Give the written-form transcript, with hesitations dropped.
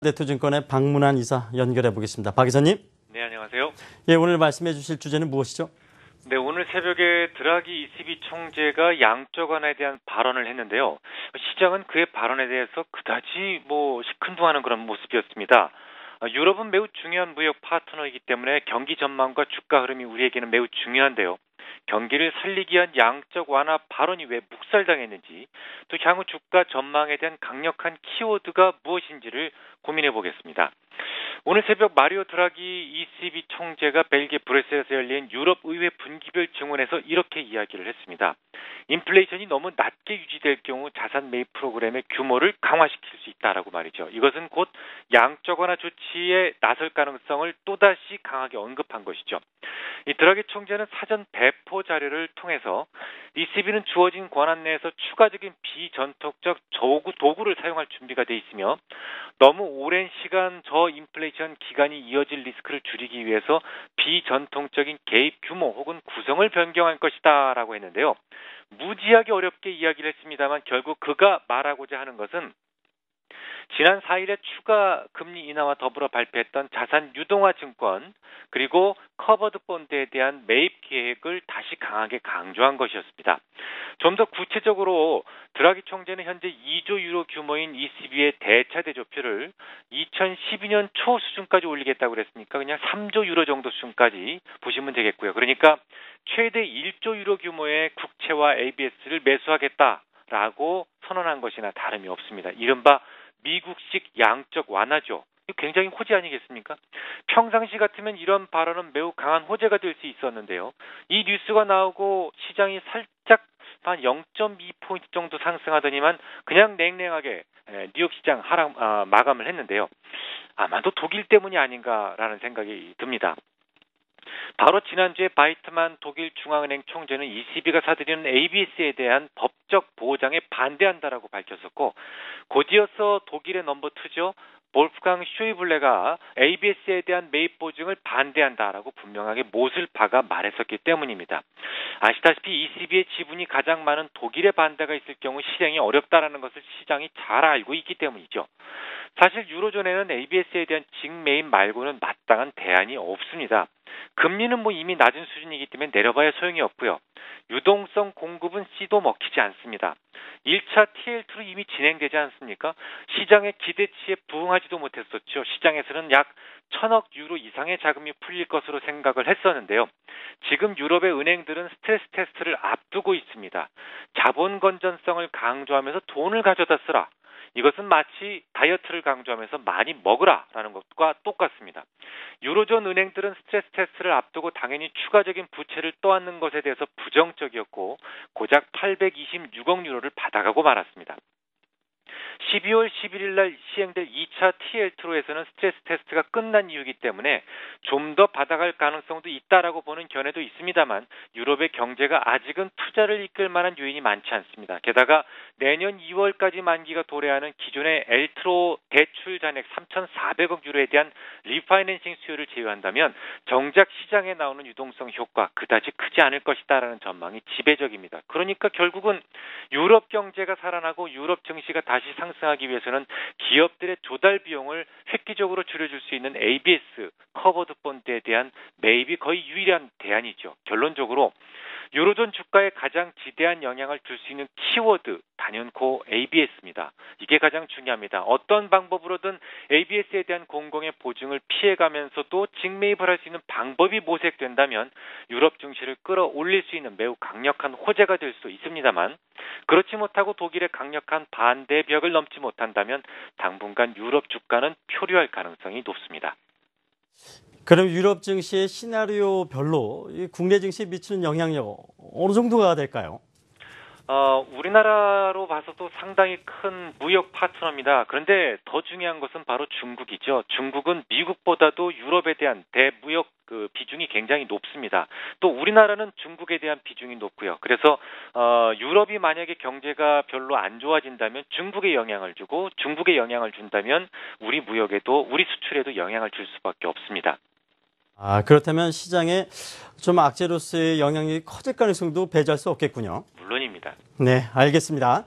네토증권의 박문환 이사 연결해 보겠습니다. 박 이사님. 네, 안녕하세요. 예, 오늘 말씀해 주실 주제는 무엇이죠? 네, 오늘 새벽에 드라기 ECB 총재가 양적 완화에 대한 발언을 했는데요. 시장은 그의 발언에 대해서 그다지 시큰둥하는 그런 모습이었습니다. 유럽은 매우 중요한 무역 파트너이기 때문에 경기 전망과 주가 흐름이 우리에게는 매우 중요한데요. 경기를 살리기 위한 양적 완화 발언이 왜 묵살당했는지, 또 향후 주가 전망에 대한 강력한 키워드가 무엇인지를 고민해 보겠습니다. 오늘 새벽 마리오 드라기 ECB 총재가 벨기에 브뤼셀에서 열린 유럽 의회 분기별 증언에서 이렇게 이야기를 했습니다. 인플레이션이 너무 낮게 유지될 경우 자산 매입 프로그램의 규모를 강화시킬 수 있다라고 말이죠. 이것은 곧 양적 완화 조치에 나설 가능성을 또다시 강하게 언급한 것이죠. 이 드라기 총재는 사전 배포 자료를 통해서 ECB는 주어진 권한 내에서 추가적인 비전통적 도구를 사용할 준비가 돼 있으며 너무 오랜 시간 저인플레이션 기간이 이어질 리스크를 줄이기 위해서 비전통적인 개입 규모 혹은 구성을 변경할 것이다 라고 했는데요. 무지하게 어렵게 이야기를 했습니다만 결국 그가 말하고자 하는 것은 지난 4일에 추가 금리 인하와 더불어 발표했던 자산 유동화 증권 그리고 커버드 본드에 대한 매입 계획을 다시 강하게 강조한 것이었습니다. 좀 더 구체적으로 드라기 총재는 현재 2조 유로 규모인 ECB의 대차 대조표를 2012년 초 수준까지 올리겠다고 그랬으니까 그냥 3조 유로 정도 수준까지 보시면 되겠고요. 그러니까 최대 1조 유로 규모의 국채와 ABS를 매수하겠다라고 선언한 것이나 다름이 없습니다. 이른바 미국식 양적 완화죠. 굉장히 호재 아니겠습니까? 평상시 같으면 이런 발언은 매우 강한 호재가 될 수 있었는데요. 이 뉴스가 나오고 시장이 살짝 한 0.2포인트 정도 상승하더니만 그냥 냉랭하게 뉴욕 시장 마감을 했는데요. 아마도 독일 때문이 아닌가라는 생각이 듭니다. 바로 지난주에 바이트만 독일 중앙은행 총재는 ECB가 사들이는 ABS에 대한 법적 보장에 반대한다라고 밝혔었고, 곧이어서 독일의 넘버 2죠. 볼프강 슈이블레가 ABS에 대한 매입 보증을 반대한다라고 분명하게 못을 박아 말했었기 때문입니다. 아시다시피 ECB의 지분이 가장 많은 독일의 반대가 있을 경우 실행이 어렵다라는 것을 시장이 잘 알고 있기 때문이죠. 사실 유로존에는 ABS에 대한 직매입 말고는 마땅한 대안이 없습니다. 금리는 이미 낮은 수준이기 때문에 내려봐야 소용이 없고요. 유동성 공급은 씨도 먹히지 않습니다. 1차 TL2로 이미 진행되지 않습니까? 시장의 기대치에 부응하지도 못했었죠. 시장에서는 약 1,000억 유로 이상의 자금이 풀릴 것으로 생각을 했었는데요. 지금 유럽의 은행들은 스트레스 테스트를 앞두고 있습니다. 자본 건전성을 강조하면서 돈을 가져다 쓰라. 이것은 마치 다이어트를 강조하면서 많이 먹으라라는 것과 똑같습니다. 유로존 은행들은 스트레스 테스트를 앞두고 당연히 추가적인 부채를 떠안는 것에 대해서 부정적이었고 고작 826억 유로를 받아가고 말았습니다. 12월 11일 날 시행될 2차 TL2로에서는 스트레스 테스트가 끝난 이유이기 때문에 좀 더 받아갈 가능성도 있다라고 보는 견해도 있습니다만 유럽의 경제가 아직은 투자를 이끌 만한 요인이 많지 않습니다. 게다가 내년 2월까지 만기가 도래하는 기존의 엘트로 대출 잔액 3,400억 유로에 대한 리파이낸싱 수요를 제외한다면 정작 시장에 나오는 유동성 효과 그다지 크지 않을 것이다라는 전망이 지배적입니다. 그러니까 결국은 유럽 경제가 살아나고 유럽 증시가 다시 상승하기 위해서는 기업들의 조달 비용을 획기적으로 줄여줄 수 있는 ABS, 커버드 본드에 대한 매입이 거의 유일한 대안이죠. 결론적으로 유로존 주가에 가장 지대한 영향을 줄 수 있는 키워드 단연코 ABS입니다. 이게 가장 중요합니다. 어떤 방법으로든 ABS에 대한 공공의 보증을 피해가면서도 직매입을 할 수 있는 방법이 모색된다면 유럽 증시를 끌어올릴 수 있는 매우 강력한 호재가 될 수 있습니다만 그렇지 못하고 독일의 강력한 반대 벽을 넘지 못한다면 당분간 유럽 주가는 표류할 가능성이 높습니다. 그럼 유럽 증시의 시나리오별로 국내 증시에 미치는 영향력 어느 정도가 될까요? 우리나라로 봐서도 상당히 큰 무역 파트너입니다. 그런데 더 중요한 것은 바로 중국이죠. 중국은 미국보다도 유럽에 대한 대무역 비중이 굉장히 높습니다. 또 우리나라는 중국에 대한 비중이 높고요. 그래서 유럽이 만약에 경제가 별로 안 좋아진다면 중국에 영향을 주고 중국에 영향을 준다면 우리 무역에도 우리 수출에도 영향을 줄 수밖에 없습니다. 그렇다면 시장에 좀 악재로서의 영향이 커질 가능성도 배제할 수 없겠군요. 물론입니다. 네, 알겠습니다.